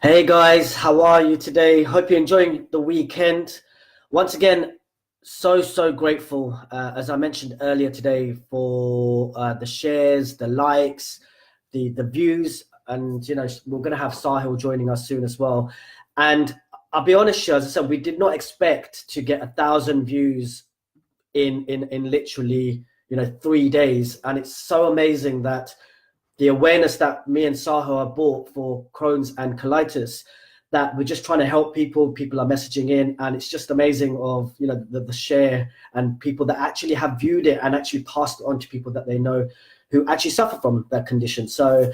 Hey guys, how are you today? Hope you're enjoying the weekend. Once again, so grateful, as I mentioned earlier today, for the shares, the likes, the views, and we're going to have Sahil joining us soon as well. And I'll be honest, as I said, we did not expect to get 1,000 views in literally 3 days, and it's so amazing that the awareness that me and Saho have brought for Crohn's and colitis, that we're just trying to help people. People are messaging in, and it's just amazing of the share and people that actually have viewed it and actually passed it on to people that they know who actually suffer from that condition. So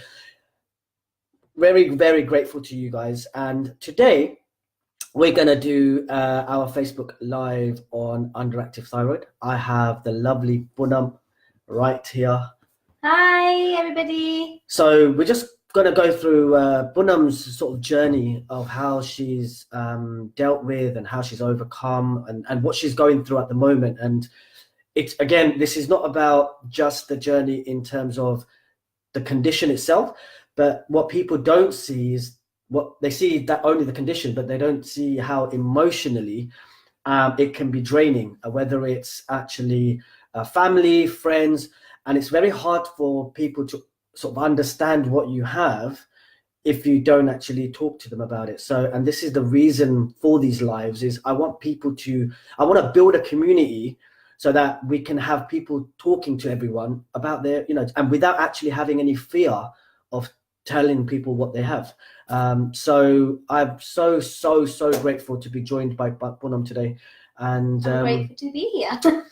very grateful to you guys. And today we're going to do our Facebook Live on Underactive Thyroid. I have the lovely Poonam right here. Hi, everybody. So we're just going to go through Poonam's sort of journey of how she's dealt with and how she's overcome and what she's going through at the moment. And it's, again, this is not about just the journey in terms of the condition itself, but what people don't see is what they see, that only the condition, but they don't see how emotionally it can be draining, whether it's actually family, friends. And it's very hard for people to sort of understand what you have if you don't actually talk to them about it. So, and this is the reason for these lives, is I want to build a community so that we can have people talking to everyone about their, and without actually having any fear of telling people what they have. So I'm so grateful to be joined by Poonam today. And I'm grateful to be here.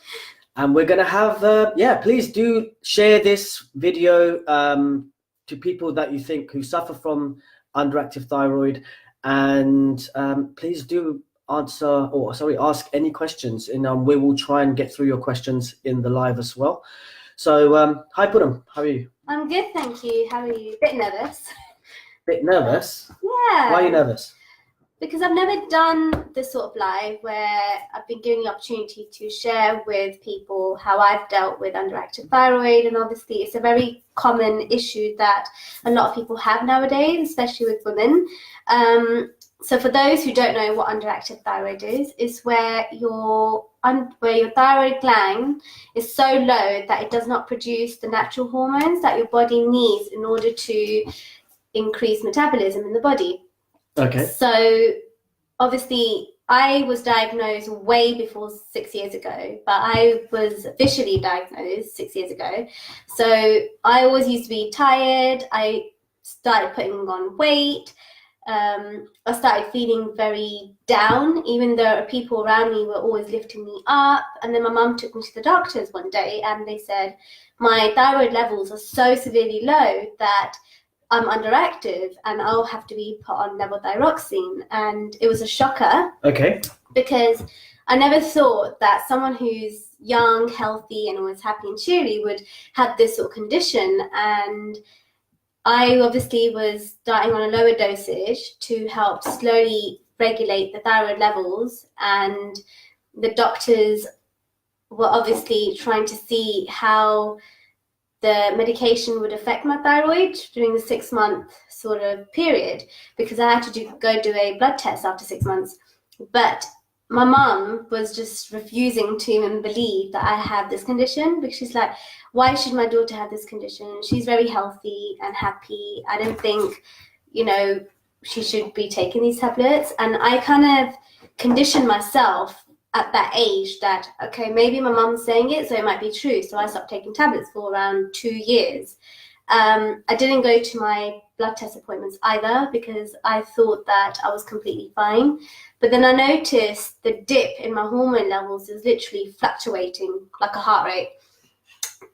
And we're going to have, please do share this video to people that you think who suffer from underactive thyroid. And please do ask any questions. And we will try and get through your questions in the live as well. So, hi, Poonam. How are you? I'm good, thank you. How are you? Bit nervous. Bit nervous? Yeah. Why are you nervous? Because I've never done this sort of live where I've been given the opportunity to share with people how I've dealt with underactive thyroid. And obviously it's a very common issue that a lot of people have nowadays, especially with women. So for those who don't know what underactive thyroid is where your thyroid gland is so low that it does not produce the natural hormones that your body needs in order to increase metabolism in the body. Okay. So obviously I was diagnosed way before 6 years ago, but I was officially diagnosed 6 years ago. So I always used to be tired. I started putting on weight. I started feeling very down, even though people around me were always lifting me up. And then my mum took me to the doctors one day and they said, my thyroid levels are so severely low that I'm underactive and I'll have to be put on levothyroxine. And it was a shocker. Okay. Because I never thought that someone who's young, healthy, and always happy and cheery would have this sort of condition. And I obviously was starting on a lower dosage to help slowly regulate the thyroid levels. And the doctors were obviously trying to see how the medication would affect my thyroid during the 6-month sort of period, because I had to go do a blood test after 6 months. But my mum was just refusing to even believe that I have this condition, because she's like, why should my daughter have this condition? She's very healthy and happy. I don't think, she should be taking these tablets. And I kind of conditioned myself at that age that, okay, maybe my mum's saying it, so it might be true. So I stopped taking tablets for around 2 years. I didn't go to my blood test appointments either because I thought that I was completely fine. But then I noticed the dip in my hormone levels is literally fluctuating like a heart rate.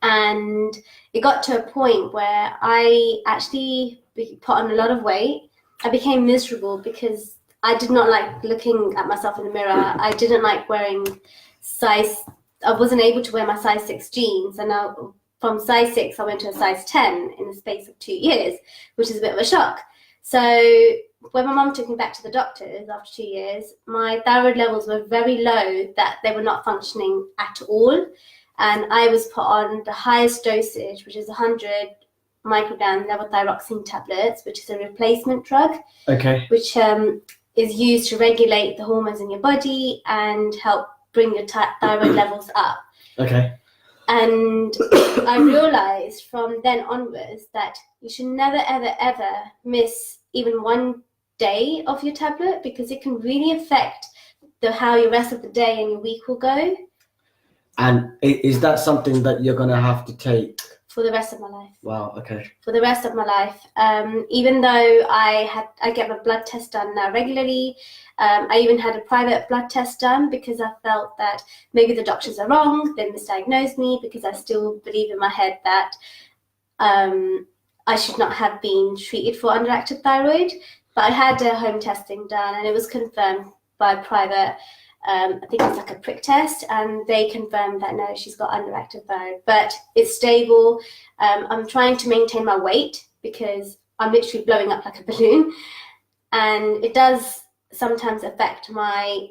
And it got to a point where I actually put on a lot of weight. I became miserable because I did not like looking at myself in the mirror. I didn't like wearing I wasn't able to wear my size 6 jeans. And now from size 6, I went to a size 10 in the space of 2 years, which is a bit of a shock. So when my mum took me back to the doctors after 2 years, my thyroid levels were very low, that they were not functioning at all. And I was put on the highest dosage, which is 100 microgram levothyroxine tablets, which is a replacement drug, Okay. which is used to regulate the hormones in your body and help bring your thyroid levels up. Okay. And I realized from then onwards that you should never, ever, ever miss even one day of your tablet, because it can really affect how your rest of the day and your week will go. And is that something that you're going to have to take? For the rest of my life. Wow, okay. For the rest of my life. Even though I get my blood test done now regularly. I even had a private blood test done because I felt that maybe the doctors are wrong, they misdiagnosed me, because I still believe in my head that I should not have been treated for underactive thyroid. But I had a home testing done and it was confirmed by private, I think it's like a prick test, and they confirmed that no, she's got underactive thyroid, but it's stable. I'm trying to maintain my weight because I'm literally blowing up like a balloon, and it does sometimes affect my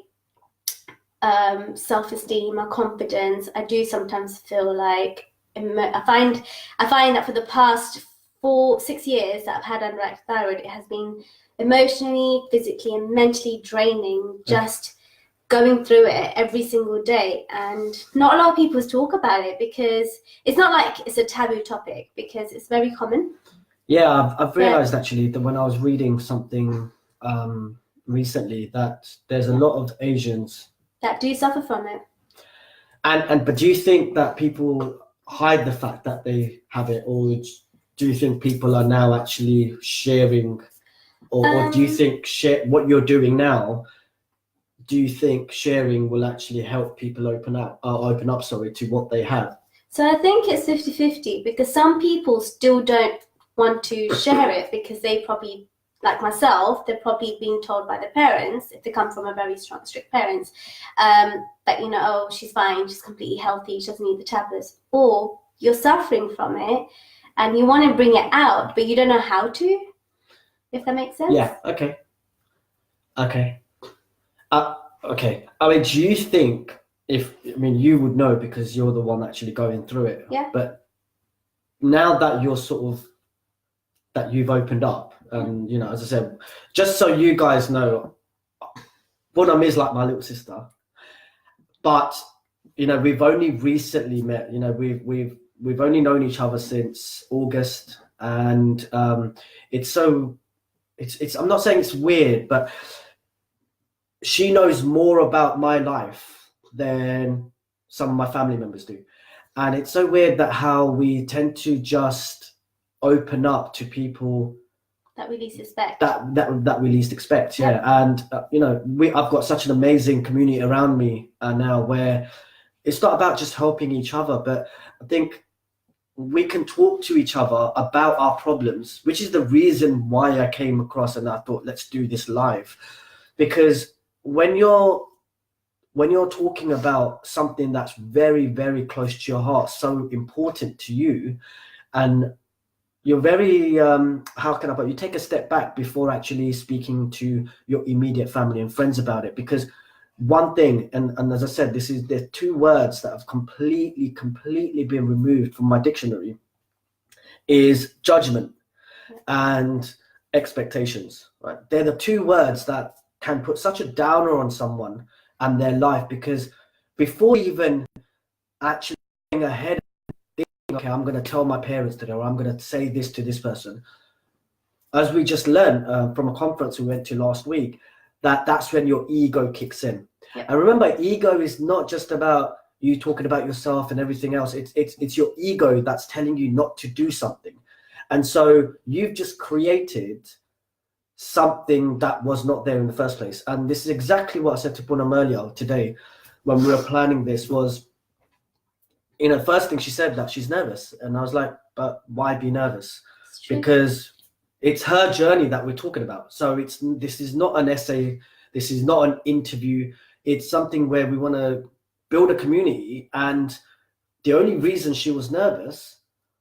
self-esteem, my confidence. I do sometimes feel like I find that for the past 6 years that I've had underactive thyroid, it has been emotionally, physically, and mentally draining. Just going through it every single day, and not a lot of people talk about it because it's not like it's a taboo topic, because it's very common. Yeah, I've realized actually that when I was reading something recently that there's a lot of Asians that do suffer from it. And but do you think that people hide the fact that they have it, or do you think people are now actually sharing, or do you think what you're doing now? Do you think sharing will actually help people open up to what they have? So I think it's 50-50, because some people still don't want to share it because they probably, like myself, they're probably being told by their parents, if they come from a very strong, strict parents, that, you know, oh, she's fine, she's completely healthy, she doesn't need the tablets. Or you're suffering from it and you want to bring it out, but you don't know how to, if that makes sense. Yeah, okay. Okay. I mean, do you think you would know because you're the one actually going through it. Yeah. But now that you're that you've opened up, and you know, as I said, just so you guys know, Poonam is like my little sister. But you know, we've only recently met. You know, we've only known each other since August, and it's I'm not saying it's weird, but she knows more about my life than some of my family members do. And it's so weird that how we tend to just open up to people that we least expect. That we least expect, yeah. And you know, I've got such an amazing community around me now, where it's not about just helping each other, but I think we can talk to each other about our problems, which is the reason why I came across and I thought, let's do this live. Because when you're talking about something that's very, very close to your heart, so important to you, and you're very, how can I put it? You take a step back before actually speaking to your immediate family and friends about it. Because one thing, and as I said, there's two words that have completely been removed from my dictionary, is judgment and expectations, right? They're the two words that can put such a downer on someone and their life, because before even actually going ahead, okay, I'm going to tell my parents today, or I'm going to say this to this person. As we just learned from a conference we went to last week, that's when your ego kicks in. Yeah. And remember, ego is not just about you talking about yourself and everything else. It's your ego that's telling you not to do something. And so you've just created something that was not there in the first place. And this is exactly what I said to Poonam earlier today when we were planning this. Was, you know, first thing she said that she's nervous, and I was like, but why be nervous? Because it's her journey that we're talking about. So this is not an essay, this is not an interview. It's something where we want to build a community, and the only reason she was nervous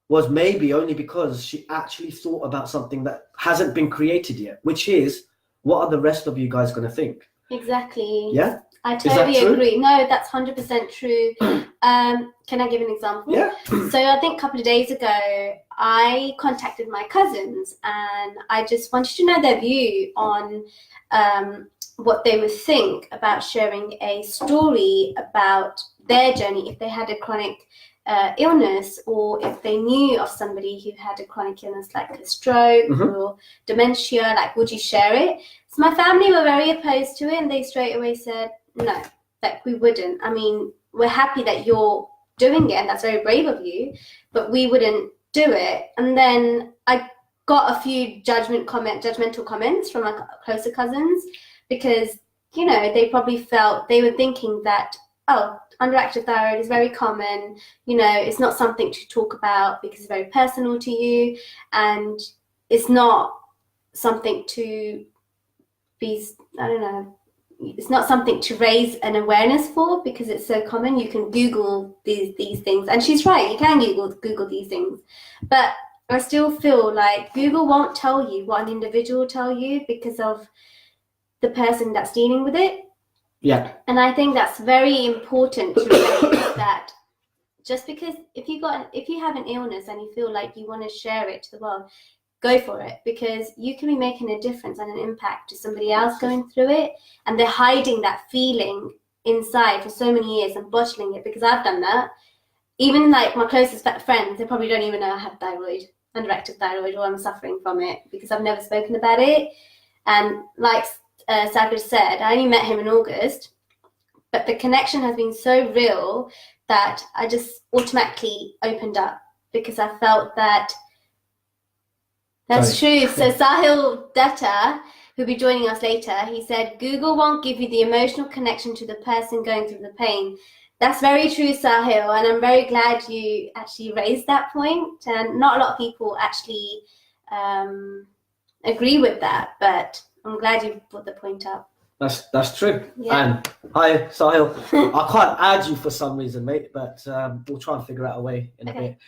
was maybe only because she actually thought about something that hasn't been created yet, which is, what are the rest of you guys going to think? Exactly. Yeah. I Is that totally true? agree. No, that's 100% true. Can I give an example? Yeah. So I think a couple of days ago, I contacted my cousins and I just wanted to know their view on what they would think about sharing a story about their journey if they had a chronic illness, or if they knew of somebody who had a chronic illness like a stroke or dementia. Like, would you share it? So my family were very opposed to it, and they straight away said, no, like, we wouldn't. I mean, we're happy that you're doing it, and that's very brave of you, but we wouldn't do it. And then I got a few judgmental comments from my closer cousins, because, you know, they probably felt, they were thinking that, oh, underactive thyroid is very common, you know, it's not something to talk about because it's very personal to you, and it's not something to be, I don't know, it's not something to raise an awareness for because it's so common. You can Google these things, and she's right, you can Google these things, but I still feel like Google won't tell you what an individual will tell you because of the person that's dealing with it. Yeah. And I think that's very important to realize that just because if you have an illness and you feel like you want to share it to the world, go for it, because you can be making a difference and an impact to somebody else going through it, and they're hiding that feeling inside for so many years and bottling it, because I've done that. Even like my closest friends, they probably don't even know I have underactive thyroid, or I'm suffering from it, because I've never spoken about it. And like Sajid said, I only met him in August, but the connection has been so real that I just automatically opened up, because I felt that that's true. So Sahil Dutta, who'll be joining us later, he said, Google won't give you the emotional connection to the person going through the pain. That's very true, Sahil, and I'm very glad you actually raised that point. And not a lot of people actually agree with that, but I'm glad you brought the point up. That's true. Yeah. And hi, Sahil. I can't add you for some reason, mate, but we'll try and figure out a way in a bit.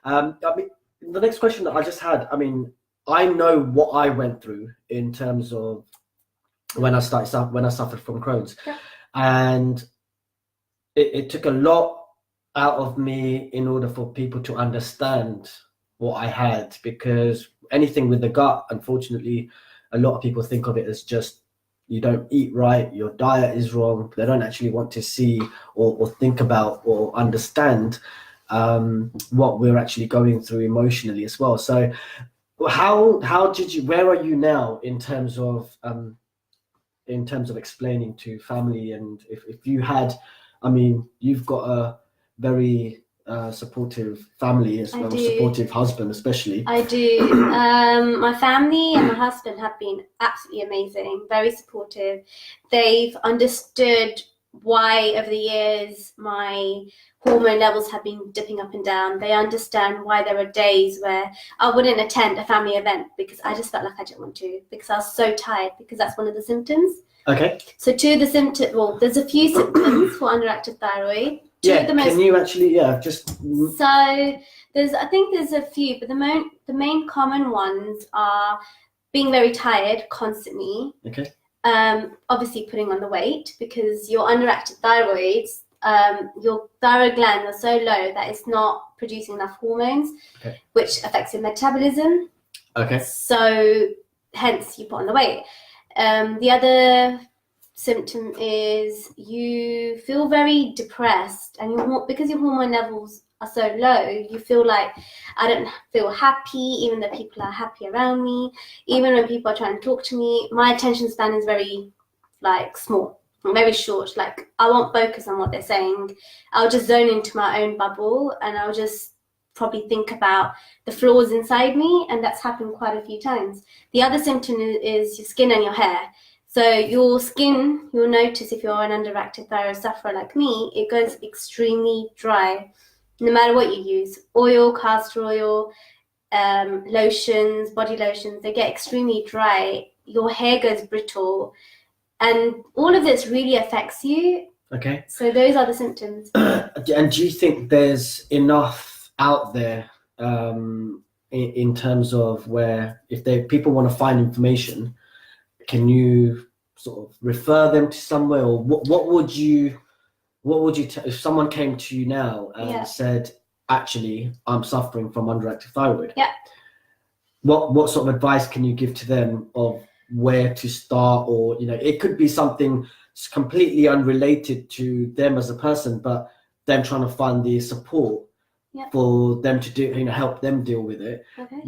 I mean, the next question that I just had, I mean, I know what I went through in terms of when I suffered from Crohn's, and it took a lot out of me in order for people to understand what I had, because anything with the gut, unfortunately, a lot of people think of it as just, you don't eat right, your diet is wrong. They don't actually want to see or think about or understand what we're actually going through emotionally as well. So how did you, where are you now in terms of explaining to family? And if you had, I mean, you've got a very supportive family as well, supportive husband especially. I do. My family and my husband have been absolutely amazing, very supportive. They've understood why over the years my hormone levels have been dipping up and down. They understand why there are days where I wouldn't attend a family event because I just felt like I didn't want to, because I was so tired, because that's one of the symptoms. Okay. So two of the symptoms, well, there's a few symptoms for underactive thyroid. Can you actually, just... So I think there's a few, but the main common ones are being very tired constantly. Okay. Obviously putting on the weight, because your underactive thyroid, your thyroid glands are so low that it's not producing enough hormones, which affects your metabolism. Okay. So hence you put on the weight. The other symptom is you feel very depressed, and because your hormone levels are so low, you feel like, I don't feel happy even though people are happy around me. Even when people are trying to talk to me, my attention span is very small, very short. Like, I won't focus on what they're saying. I'll just zone into my own bubble, and I'll just probably think about the flaws inside me, and that's happened quite a few times. The other symptom is your skin and your hair. So your skin, you'll notice if you're an underactive thyroid sufferer like me, it goes extremely dry, no matter what you use. Oil, castor oil, lotions, body lotions, they get extremely dry. Your hair goes brittle, and all of this really affects you. Okay. So those are the symptoms. And do you think there's enough out there in terms of where, if people want to find information, can you sort of refer them to somewhere, or what would you if someone came to you now and said, actually, I'm suffering from underactive thyroid? Yeah. What sort of advice can you give to them of where to start? Or, you know, it could be something completely unrelated to them as a person, but them trying to find the support for them to do, you know, help them deal with it. Okay.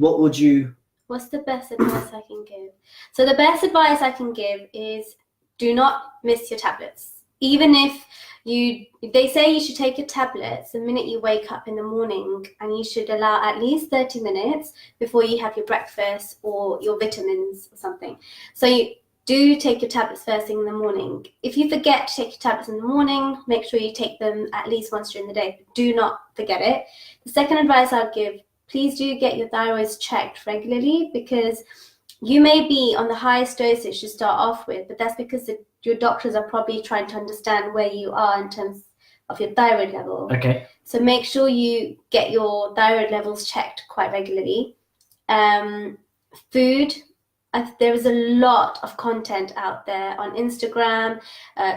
What's the best advice I can give? So the best advice I can give is do not miss your tablets. Even if they say you should take your tablets the minute you wake up in the morning, and you should allow at least 30 minutes before you have your breakfast or your vitamins or something. So you do take your tablets first thing in the morning. If you forget to take your tablets in the morning, make sure you take them at least once during the day. Do not forget it. The second advice I'll give, please do get your thyroids checked regularly, because you may be on the highest dosage to start off with, but that's because your doctors are probably trying to understand where you are in terms of your thyroid level. Okay. So make sure you get your thyroid levels checked quite regularly. Food. There is a lot of content out there on Instagram,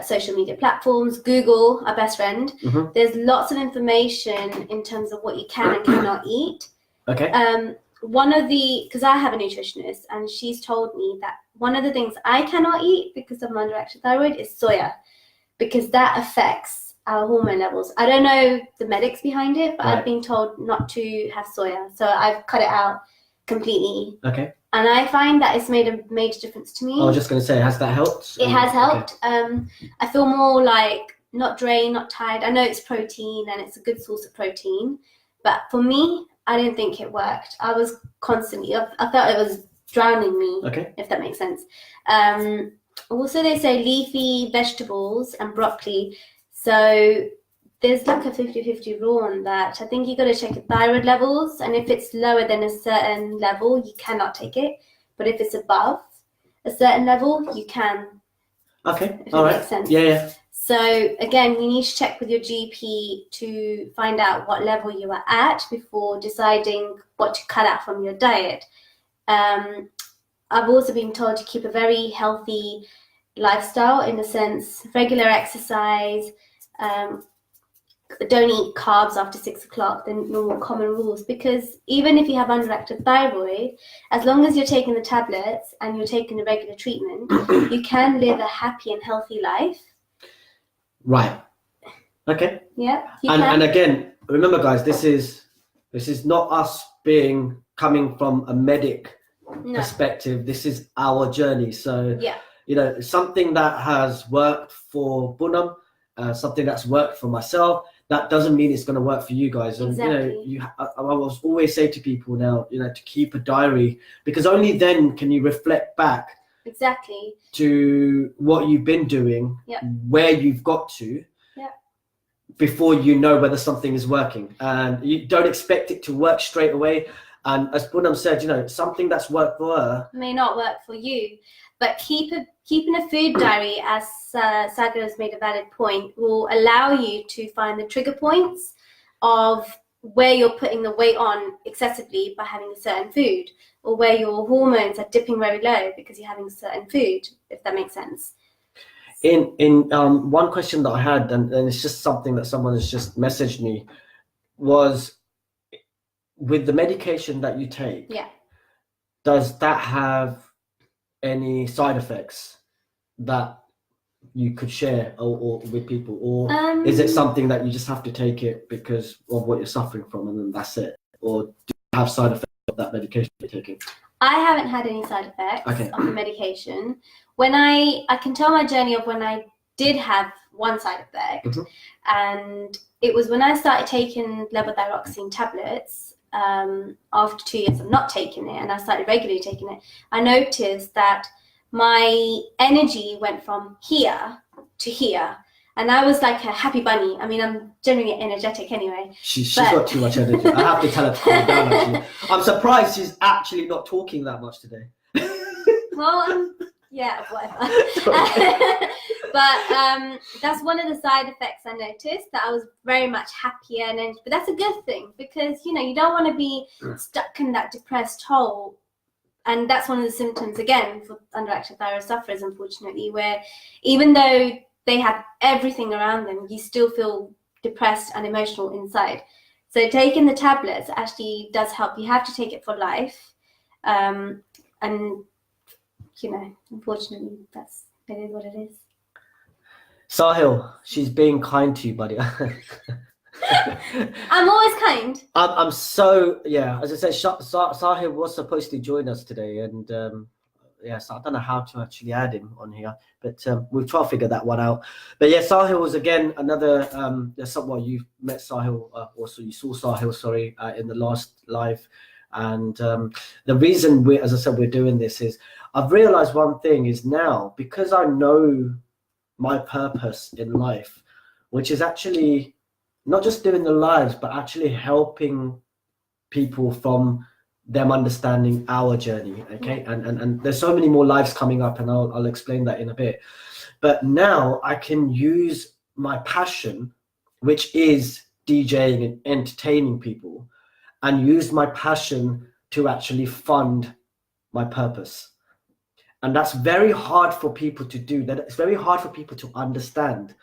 social media platforms, Google, our best friend. Mm-hmm. There's lots of information in terms of what you can and cannot eat. Okay. Because I have a nutritionist, and she's told me that one of the things I cannot eat because of my underactive thyroid is soya, because that affects our hormone levels. I don't know the medics behind it, but I've been told not to have soya, so I've cut it out completely. Okay. And I find that it's made a major difference to me. I was just going to say, has that helped? It has helped. Okay. I feel more like not drained, not tired. I know it's protein and it's a good source of protein, but for me, I didn't think it worked. I was constantly, I felt it was drowning me, if that makes sense. Also, they say leafy vegetables and broccoli. So there's like a 50-50 rule on that. I think you got to check your thyroid levels, and if it's lower than a certain level, you cannot take it. But if it's above a certain level, you can. Okay, if all right. Makes sense. Yeah. So again, you need to check with your GP to find out what level you are at before deciding what to cut out from your diet. I've also been told to keep a very healthy lifestyle, in the sense regular exercise. Don't eat carbs after 6 o'clock, the normal common rules, because even if you have underactive thyroid, as long as you're taking the tablets and you're taking the regular treatment, you can live a happy and healthy life. Right. Okay. Yeah. And again, remember, guys, this is not us coming from a medic perspective. This is our journey. So you know, something that has worked for Poonam, something that's worked for myself, that doesn't mean it's going to work for you guys. And you know, I always say to people now, you know, to keep a diary, because only then can you reflect back to what you've been doing, where you've got to, before you know whether something is working. And you don't expect it to work straight away. And as Poonam said, you know, something that's worked for her may not work for you. But keeping a food diary, as Sagar has made a valid point, will allow you to find the trigger points of where you're putting the weight on excessively by having a certain food, or where your hormones are dipping very low because you're having a certain food, if that makes sense. In one question that I had, and it's just something that someone has just messaged me, was with the medication that you take, does that have any side effects that you could share or with people, or is it something that you just have to take it because of what you're suffering from and then that's it? Or do you have side effects of that medication you're taking? I haven't had any side effects of the medication. When I can tell my journey of when I did have one side effect, and it was when I started taking levothyroxine tablets. After 2 years of not taking it, and I started regularly taking it, I noticed that my energy went from here to here, and I was like a happy bunny. I mean, I'm generally energetic anyway. She's got too much energy. I have to tell her to calm down, actually. I'm surprised she's actually not talking that much today. Well, yeah, whatever. But that's one of the side effects I noticed, that I was very much happier, but that's a good thing, because you know, you don't want to be stuck in that depressed hole and that's one of the symptoms again for underactive thyroid sufferers, unfortunately, where even though they have everything around them, you still feel depressed and emotional inside. So taking the tablets actually does help. You have to take it for life, and unfortunately, it is what it is. Sahil, she's being kind to you, buddy. I'm always kind. I'm so, yeah, as I said, Sahil was supposed to join us today, and yes, I don't know how to actually add him on here, but we'll try to figure that one out. But yeah, Sahil was again another, someone you met Sahil, also you saw Sahil, sorry, in the last live. And the reason as I said, we're doing this is I've realized one thing is now, because I know my purpose in life, which is actually not just doing the lives, but actually helping people from them understanding our journey. Okay. And there's so many more lives coming up, and I'll explain that in a bit. But now I can use my passion, which is DJing and entertaining people, and use my passion to actually fund my purpose. And that's very hard for people to do. That it's very hard for people to understand.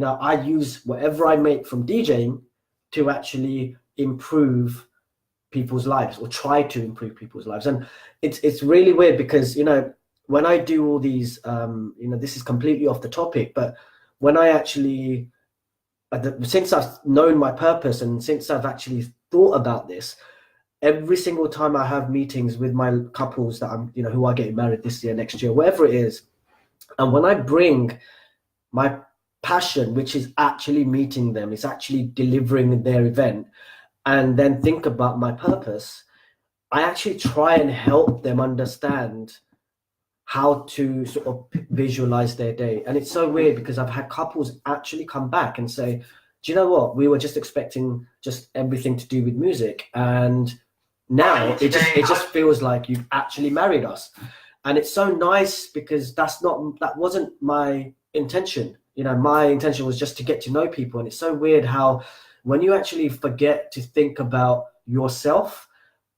I use whatever I make from DJing to actually improve people's lives, or try to improve people's lives. And it's really weird because, when I do all these, this is completely off the topic, but when I actually, since I've known my purpose and since I've actually thought about this, every single time I have meetings with my couples that I'm, who are getting married this year, next year, whatever it is, and when I bring my passion, which is actually meeting them, it's actually delivering their event, and then think about my purpose, I actually try and help them understand how to sort of visualize their day. And it's so weird because I've had couples actually come back and say, do you know what? We were just expecting just everything to do with music, and now it just feels like you've actually married us. And it's so nice because that wasn't my intention. My intention was just to get to know people. And it's so weird how when you actually forget to think about yourself,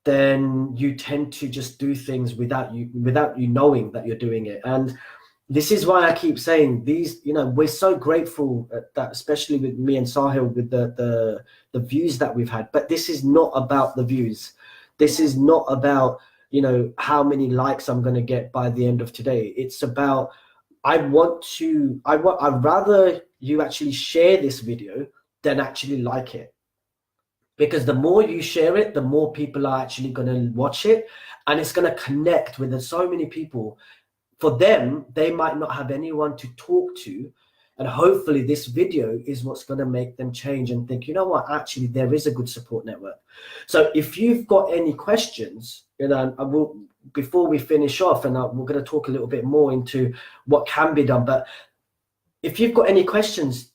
then you tend to just do things without you knowing that you're doing it. And this is why I keep saying these, we're so grateful that, especially with me and Sahil, with the views that we've had. But this is not about the views. This is not about, how many likes I'm going to get by the end of today. It's about, I'd rather you actually share this video than actually like it. Because the more you share it, the more people are actually going to watch it, and it's going to connect with so many people. For them, they might not have anyone to talk to, and hopefully this video is what's going to make them change and think, you know what, actually there is a good support network. So if you've got any questions, before we finish off, and we're going to talk a little bit more into what can be done, but if you've got any questions,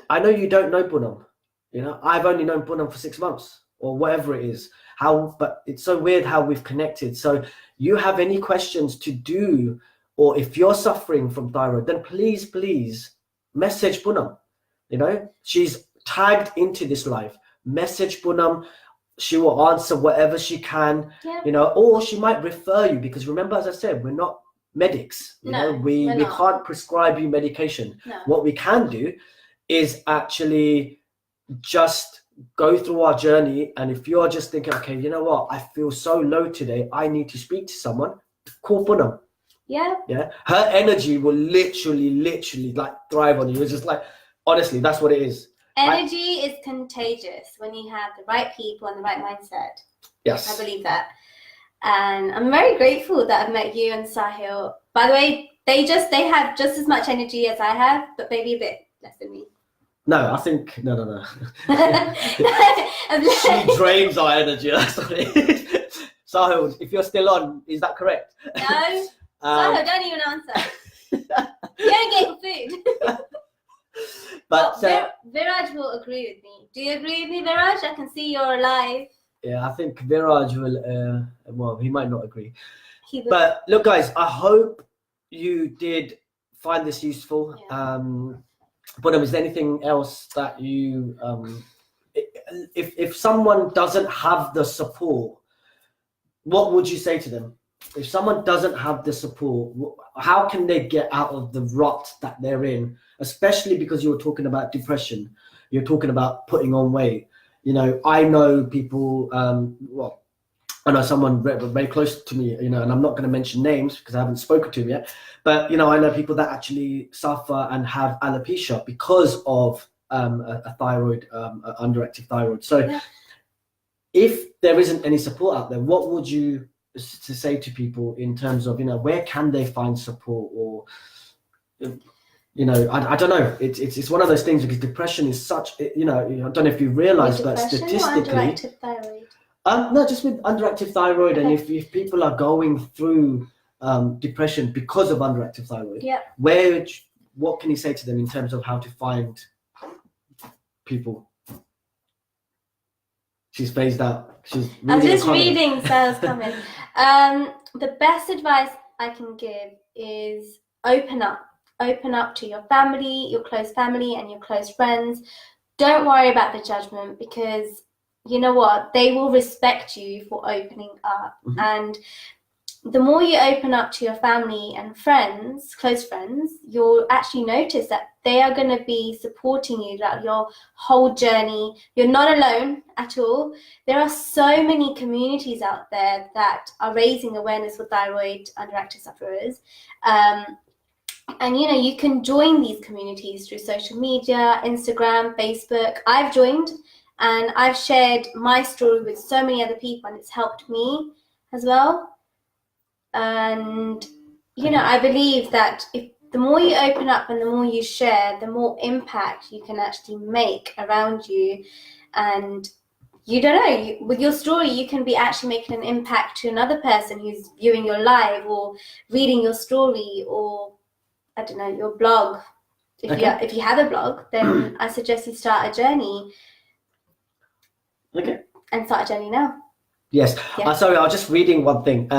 I know you don't know Poonam. I've only known Poonam for 6 months or whatever it is. But it's so weird how we've connected. So you have any questions to do, or if you're suffering from thyroid, then please message Poonam. She's tagged into this live. Message Poonam. She will answer whatever she can. Yeah. Or she might refer you, because remember, as I said, we're not medics. We can't prescribe you medication. No. What we can do is actually just go through our journey. And if you're just thinking, okay, you know what, I feel so low today, I need to speak to someone, call Poonam. Yeah. Her energy will literally like thrive on you. It's just like, honestly, that's what it is. Energy is contagious when you have the right people and the right mindset. Yes. I believe that. And I'm very grateful that I've met you and Sahil. By the way, they have just as much energy as I have, but maybe a bit less than me. No, I think no. She drains our energy. That's what it is. Sahil, if you're still on, is that correct? No. Sahil, don't even answer. You don't get your food. But Viraj will agree with me. Do you agree with me, Viraj? I can see you're alive. Yeah, I think Viraj will. Well, he might not agree. He will. But look, guys, I hope you did find this useful. Yeah. But is there anything else that you, if someone doesn't have the support, what would you say to them? if someone doesn't have the support, how can they get out of the rut that they're in? Especially because you're talking about depression, you're talking about putting on weight. You know, I know people. Well, I know someone very close to me. You know, and I'm not going to mention names because I haven't spoken to him yet. But you know, I know people that actually suffer and have alopecia because of a thyroid, underactive thyroid. So, Yeah. if there isn't any support out there, what would you to say to people in terms of, you know, where can they find support? Or, you know, I don't know, it's one of those things, because depression is such, you know, I don't know if you realize, but statistically, underactive thyroid? no, just with underactive thyroid. Okay. And if people are going through depression because of underactive thyroid, Yeah. what can you say to them in terms of how to find people? She's phased out. She's I'm just reading Sarah's comment. The best advice I can give is open up. Open up to your family, your close family and your close friends. Don't worry about the judgment, because you know what? They will respect you for opening up. Mm-hmm. And the more you open up to your family and friends, close friends, you'll actually notice that they are going to be supporting you throughout your whole journey. You're not alone at all. There are so many communities out there that are raising awareness for thyroid underactive sufferers. And you know, you can join these communities through social media, Instagram, Facebook. I've joined and I've shared my story with so many other people, and it's helped me as well. And you know, I believe that if the more you open up and the more you share, the more impact you can actually make around you. And you don't know, with your story, you can be actually making an impact to another person who's viewing your live or reading your story, or I don't know, your blog. If you have a blog, then I suggest you start a journey. Okay. And start a journey now. Yes. Yeah. Sorry, I was just reading one thing.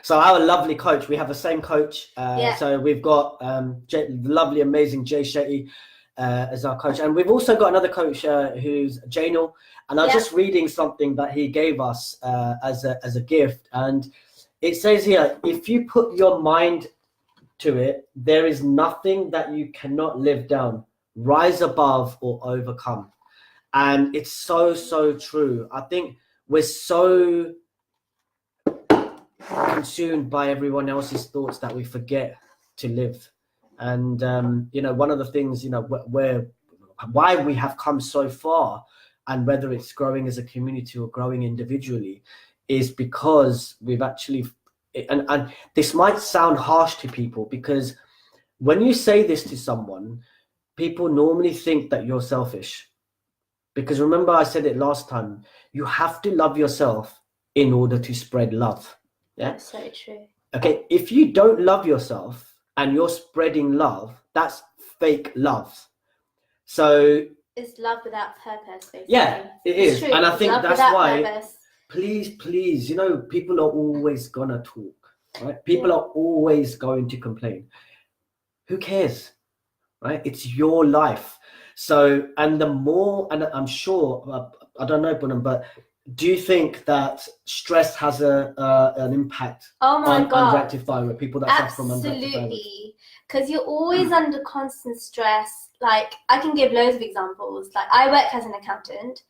So our lovely coach, we have the same coach. So we've got the lovely, amazing Jay Shetty as our coach. And we've also got another coach who's Janel. And I was just reading something that he gave us as a gift. And it says here, if you put your mind to it, there is nothing that you cannot live down, rise above, or overcome. And it's so, so true. I think we're so consumed by everyone else's thoughts that we forget to live. And you know, one of the things, you know, why we have come so far, and whether it's growing as a community or growing individually, is because we've actually, and this might sound harsh to people, because when you say this to someone, people normally think that you're selfish. Because remember, I said it last time, you have to love yourself in order to spread love. Yeah, that's so true. Okay, if you don't love yourself and you're spreading love, that's fake love. So it's love without purpose, basically. Yeah, it is. True. And I think that's why purpose. Please, you know, people are always gonna talk, right? People are always going to complain. Who cares, right? It's your life. So, and the more, and I'm sure, I don't know, Poonam, but do you think that stress has an impact on underactive thyroid, people that suffer from underactive thyroid? Absolutely, because you're always under constant stress. Like, I can give loads of examples. Like, I work as an accountant,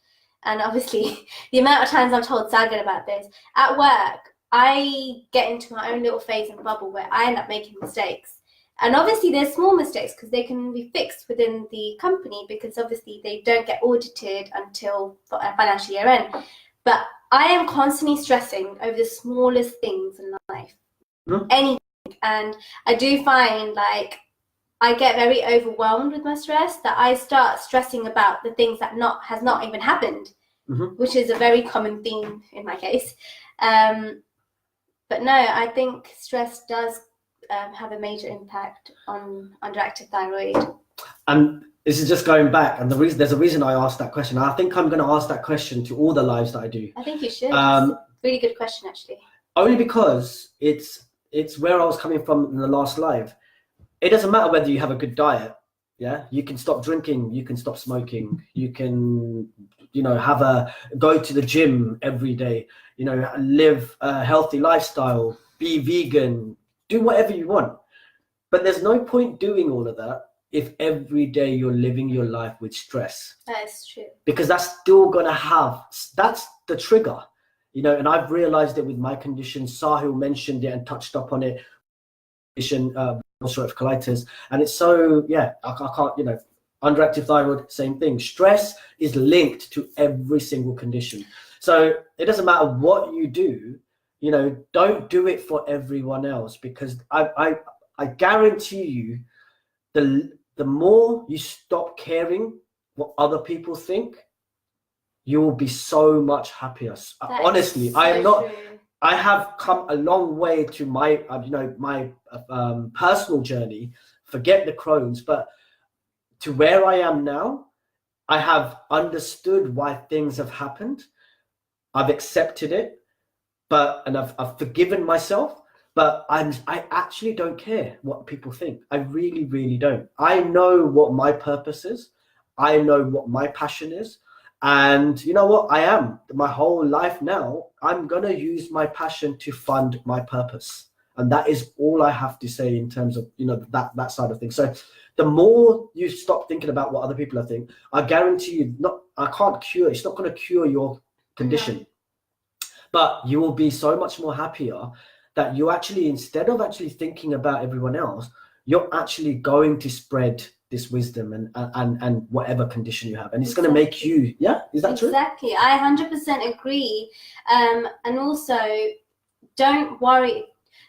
and obviously the amount of times I'm told Sagan about this, at work, I get into my own little phase and bubble where I end up making mistakes. And obviously they're small mistakes because they can be fixed within the company, because obviously they don't get audited until financial year end. But I am constantly stressing over the smallest things in life, anything. And I do find, like, I get very overwhelmed with my stress, that I start stressing about the things that has not even happened, which is a very common theme in my case. But no, I think stress does have a major impact on underactive thyroid. And this is just going back, and there's a reason I asked that question. I think I'm going to ask that question to all the lives that I do. I think you should. It's a really good question, actually. Only because it's where I was coming from in the last live. It doesn't matter whether you have a good diet. Yeah, you can stop drinking, you can stop smoking, you can, you know, go to the gym every day, you know, live a healthy lifestyle, be vegan, do whatever you want. But there's no point doing all of that if every day you're living your life with stress. That is true. Because that's still going to have, that's the trigger, you know, and I've realized it with my condition. Sahil mentioned it and touched up on it, ulcerative colitis. And it's so, yeah, I can't, you know, underactive thyroid, same thing. Stress is linked to every single condition. So it doesn't matter what you do, you know, don't do it for everyone else, because I guarantee you, the more you stop caring what other people think, you will be so much happier. Honestly, so I am not. true. I have come a long way to my, you know, my personal journey. Forget the Crohn's, but to where I am now, I have understood why things have happened. I've accepted it, and I've forgiven myself. But I actually don't care what people think. I really, really don't. I know what my purpose is. I know what my passion is. And you know what? I am. My whole life now, I'm going to use my passion to fund my purpose. And that is all I have to say in terms of, you know, that side of things. So the more you stop thinking about what other people think, I guarantee you, I can't cure. It's not going to cure your condition. No. But you will be so much more happier that you actually, instead of actually thinking about everyone else, you're actually going to spread this wisdom and whatever condition you have, and it's going to make you, yeah, is that true? Exactly. I 100% agree. And also, don't worry.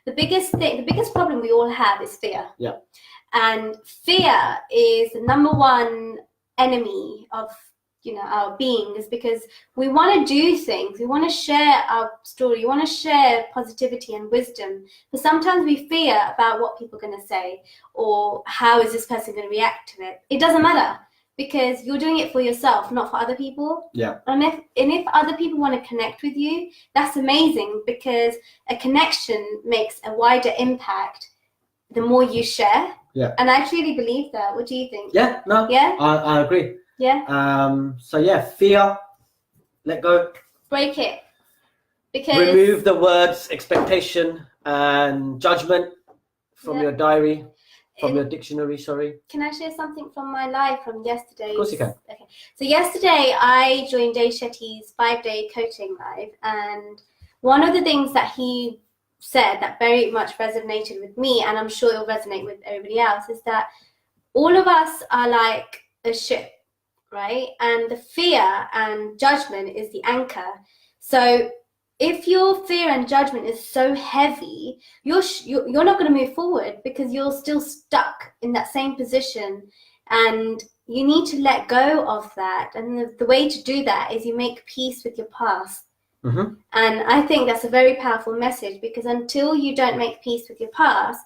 The biggest problem we all have is fear. Yeah. And fear is the number one enemy of, you know, our being, is because we want to do things, we want to share our story, we want to share positivity and wisdom, but sometimes we fear about what people are going to say, or how is this person going to react to it. It doesn't matter, because you're doing it for yourself, not for other people. Yeah. And if other people want to connect with you, that's amazing, because a connection makes a wider impact the more you share. Yeah. And I truly believe that. What do you think? Yeah. No. Yeah. I agree. Yeah. So yeah, fear, let go. Break it. Because remove the words expectation and judgment from your diary, from your dictionary, sorry. Can I share something from my life from yesterday? Of course you can. Okay. So yesterday I joined Dave Shetty's 5-day coaching live, and one of the things that he said that very much resonated with me, and I'm sure it'll resonate with everybody else, is that all of us are like a ship, right? And the fear and judgment is the anchor. So if your fear and judgment is so heavy, you're not going to move forward, because you're still stuck in that same position, and you need to let go of that. And the way to do that is you make peace with your past. Mm-hmm. And I think that's a very powerful message, because until you don't make peace with your past,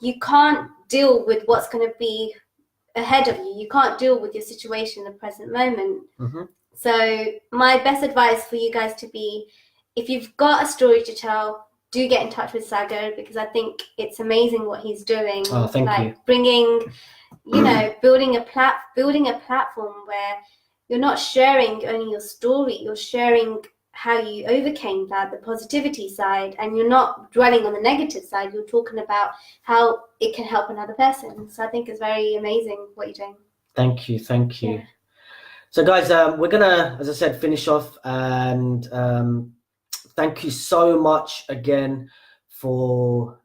you can't deal with what's going to be ahead of you. You can't deal with your situation in the present moment. Mm-hmm. So my best advice for you guys to be, if you've got a story to tell, do get in touch with Sagar, because I think it's amazing what he's doing. Oh, thank you. Bringing, you know, building a platform where you're not sharing only your story, you're sharing how you overcame that, the positivity side, and you're not dwelling on the negative side. You're talking about how it can help another person. So I think it's very amazing what you're doing. Thank you. Yeah. So guys, we're gonna, as I said, finish off, and thank you so much again for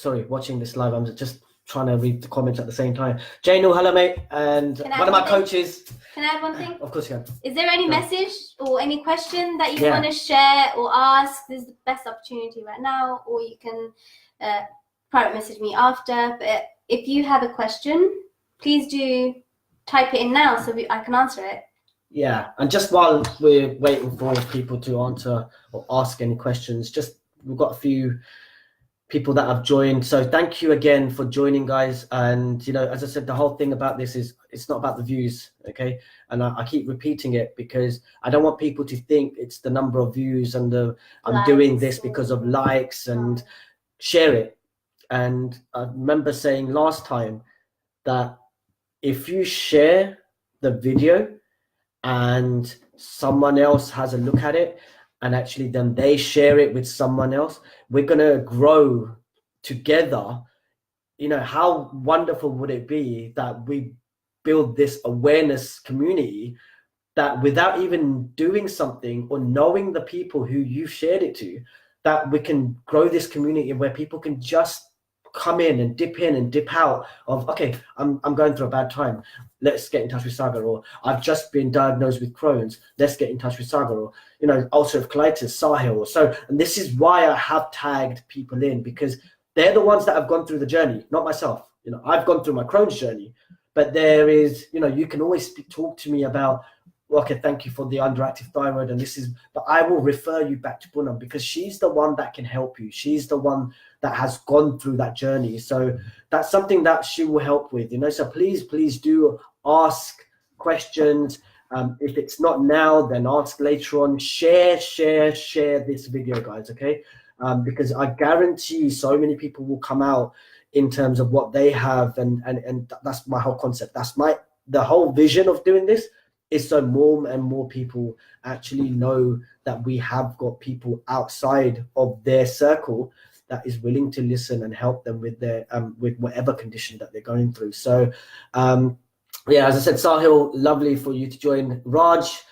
watching this live. I'm just trying to read the comments at the same time. Janel, hello mate, and one of my coaches. Can I add one thing? Of course you can. Is there any message or any question that you want to share or ask? This is the best opportunity right now, or you can private message me after. But if you have a question, please do type it in now so I can answer it. Yeah, and just while we're waiting for people to answer or ask any questions, we've got a few people that have joined. So thank you again for joining, guys. And, you know, as I said, the whole thing about this is it's not about the views, okay? And I keep repeating it because I don't want people to think it's the number of views and I'm doing this because of likes, and share it. And I remember saying last time that if you share the video and someone else has a look at it and actually then they share it with someone else, we're going to grow together. You know, how wonderful would it be that we build this awareness community, that without even doing something or knowing the people who you've shared it to, that we can grow this community where people can just come in and dip out of, okay, I'm going through a bad time, let's get in touch with Sagar. Or I've just been diagnosed with Crohn's, let's get in touch with Sagar. Or, you know, ulcerative colitis, Sahil. So, and this is why I have tagged people in, because they're the ones that have gone through the journey, not myself. You know, I've gone through my Crohn's journey, but there is, you know, you can always talk to me about, okay, thank you for the underactive thyroid, and this is, but I will refer you back to Poonam, because she's the one that can help you. She's the one that has gone through that journey. So that's something that she will help with, you know. So please do ask questions. If it's not now, then ask later on. Share this video, guys, okay? Because I guarantee so many people will come out in terms of what they have, and that's my whole concept. That's the whole vision of doing this, is so more and more people actually know that we have got people outside of their circle that is willing to listen and help them with their with whatever condition that they're going through. So yeah, as I said, Sahil, lovely for you to join. Raj,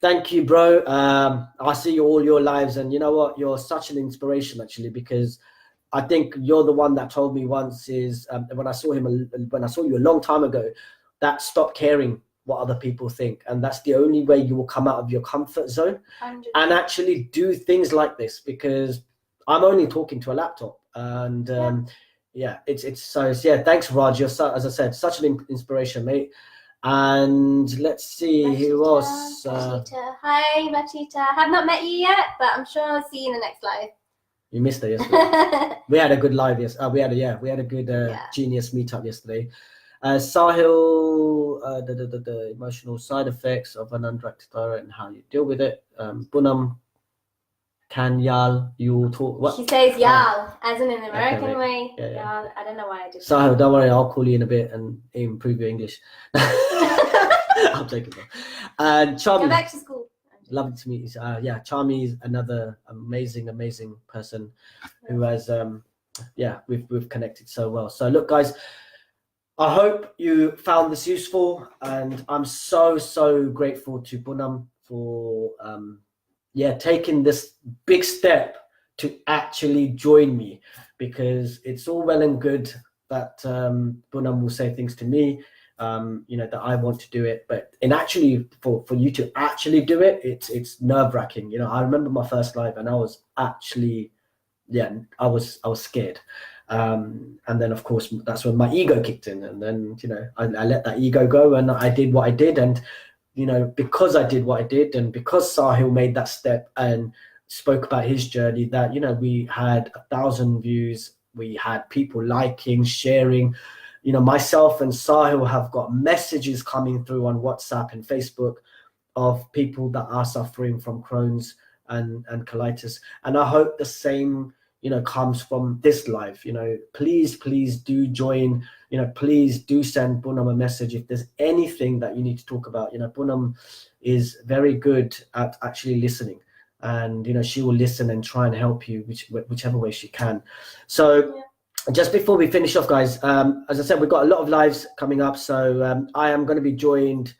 thank you, bro. I see all your lives, and you know what, you're such an inspiration actually, because I think you're the one that told me once is when I saw you a long time ago, that stop caring what other people think, and that's the only way you will come out of your comfort zone 100%. and actually do things like this, because I'm only talking to a laptop, and it's so yeah, thanks Raj, you're as I said, such an inspiration, mate. And let's see who else. Bachita. Hi Bachita, have not met you yet, but I'm sure I'll see you in the next live. You missed it yesterday. We had a good live yesterday. We had a good genius meetup yesterday. Sahil, the emotional side effects of an underactive thyroid and how you deal with it. Poonam, Yal, you talk. What? She says Yal, as in an American way. Yeah. Yal. I don't know why I did. Sahil, don't worry, I'll call you in a bit and improve your English. I'll take it. And Charmy, go back to school. Lovely to meet you. Charmy is another amazing person who has we've connected so well. So look, guys, I hope you found this useful, and I'm so grateful to Poonam for taking this big step to actually join me, because it's all well and good that Poonam will say things to me, that I want to do it, but in actually for you to actually do it, it's nerve-wracking. I remember my first live, and I was actually I was scared. And then of course that's when my ego kicked in, and then I let that ego go, and I did what I did. And because I did what I did, and because Sahil made that step and spoke about his journey, that we had 1,000 views, we had people liking, sharing. Myself and Sahil have got messages coming through on WhatsApp and Facebook of people that are suffering from Crohn's and colitis, and I hope the same comes from this live. Please do join. Please do send Poonam a message if there's anything that you need to talk about. Poonam is very good at actually listening, and she will listen and try and help you whichever way she can. So just before we finish off, guys, as I said, we've got a lot of lives coming up, so I am going to be joined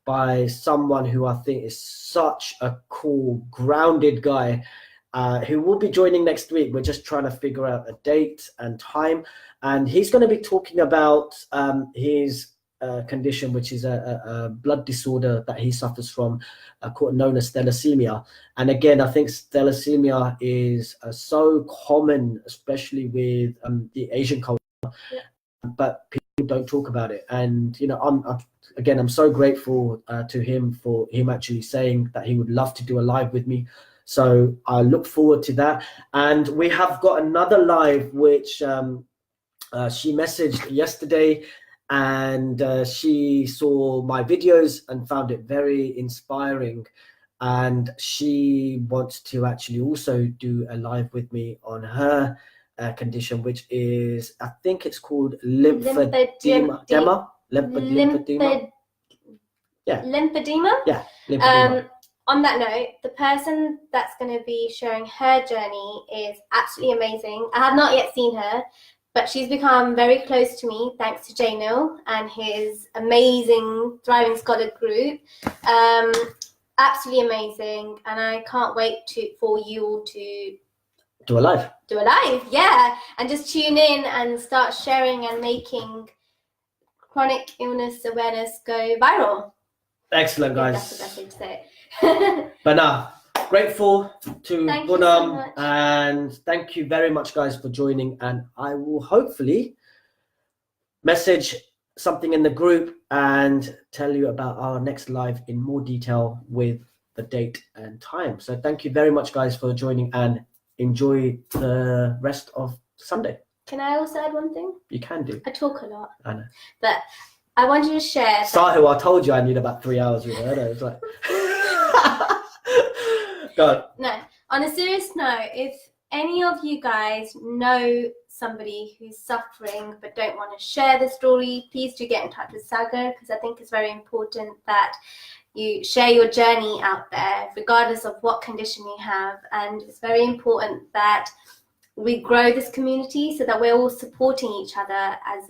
by someone who I think is such a cool, grounded guy, who will be joining next week. We're just trying to figure out a date and time, and he's going to be talking about his condition, which is a blood disorder that he suffers from, known as thalassemia. And again, I think thalassemia is so common, especially with the Asian culture, but people don't talk about it. And I'm so grateful to him for him actually saying that he would love to do a live with me. So I look forward to that. And we have got another live which she messaged yesterday, and she saw my videos and found it very inspiring, and she wants to actually also do a live with me on her condition, which is, I think it's called lymphedema. Lymphedema. Yeah, lymphedema. on that note, the person that's going to be sharing her journey is absolutely amazing. I have not yet seen her, but she's become very close to me thanks to Janil and his amazing Thriving Scholar group. Absolutely amazing, and I can't wait for you all to Do a live. Yeah, and just tune in and start sharing and making chronic illness awareness go viral. Excellent, guys. That's the best way to say it. But now, grateful to Thank you Poonam, so much. and thank you very much, guys, for joining. And I will hopefully message something in the group and tell you about our next live in more detail with the date and time. So thank you very much, guys, for joining, and enjoy the rest of Sunday. Can I also add one thing? You can do. I talk a lot. I know. But I wanted to share. Sahu, I told you I need about 3 hours with her. It's like, go on. No, on a serious note, if any of you guys know somebody who's suffering but don't want to share the story, please do get in touch with Sagar, because I think it's very important that you share your journey out there, regardless of what condition you have. And it's very important that we grow this community so that we're all supporting each other as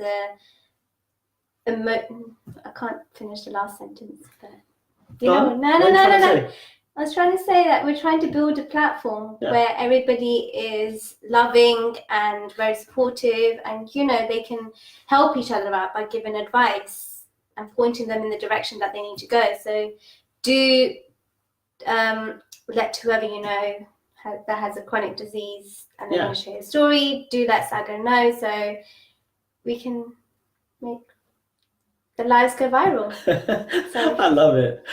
I can't finish the last sentence, but no. I was trying to say that we're trying to build a platform where everybody is loving and very supportive, and they can help each other out by giving advice and pointing them in the direction that they need to go. So do let whoever you know that has a chronic disease and they want to share a story, do let Sagar know so we can make the lives go viral. So I love it.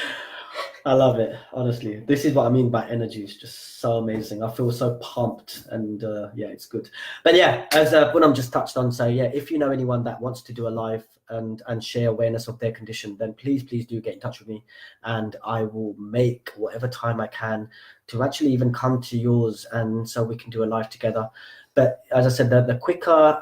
I love it, honestly. This is what I mean by energy. It's just so amazing. I feel so pumped, and it's good. But yeah, as Poonam just touched on, so yeah, if you know anyone that wants to do a live and share awareness of their condition, then please do get in touch with me, and I will make whatever time I can to actually even come to yours, and so we can do a live together. But as I said, the quicker,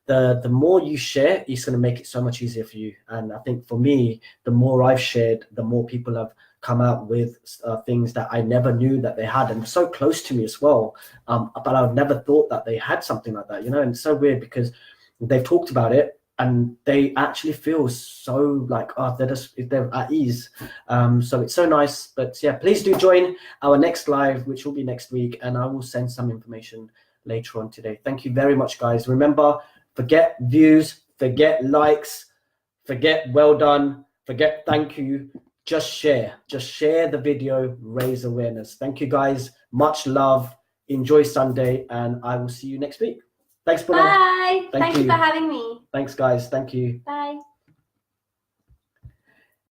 the more you share, it's going to make it so much easier for you. And I think for me, the more I've shared, the more people have come out with things that I never knew that they had, and so close to me as well. But I've never thought that they had something like that, and it's so weird because they've talked about it and they actually feel so like, they're at ease. So it's so nice. But yeah, please do join our next live, which will be next week. And I will send some information later on today. Thank you very much, guys. Remember, forget views, forget likes, forget well done, forget thank you. Just share the video, raise awareness. Thank you, guys. Much love. Enjoy Sunday, and I will see you next week. Thanks, Poonam. bye. Thank you you for having me. Thanks, guys. Thank you. Bye.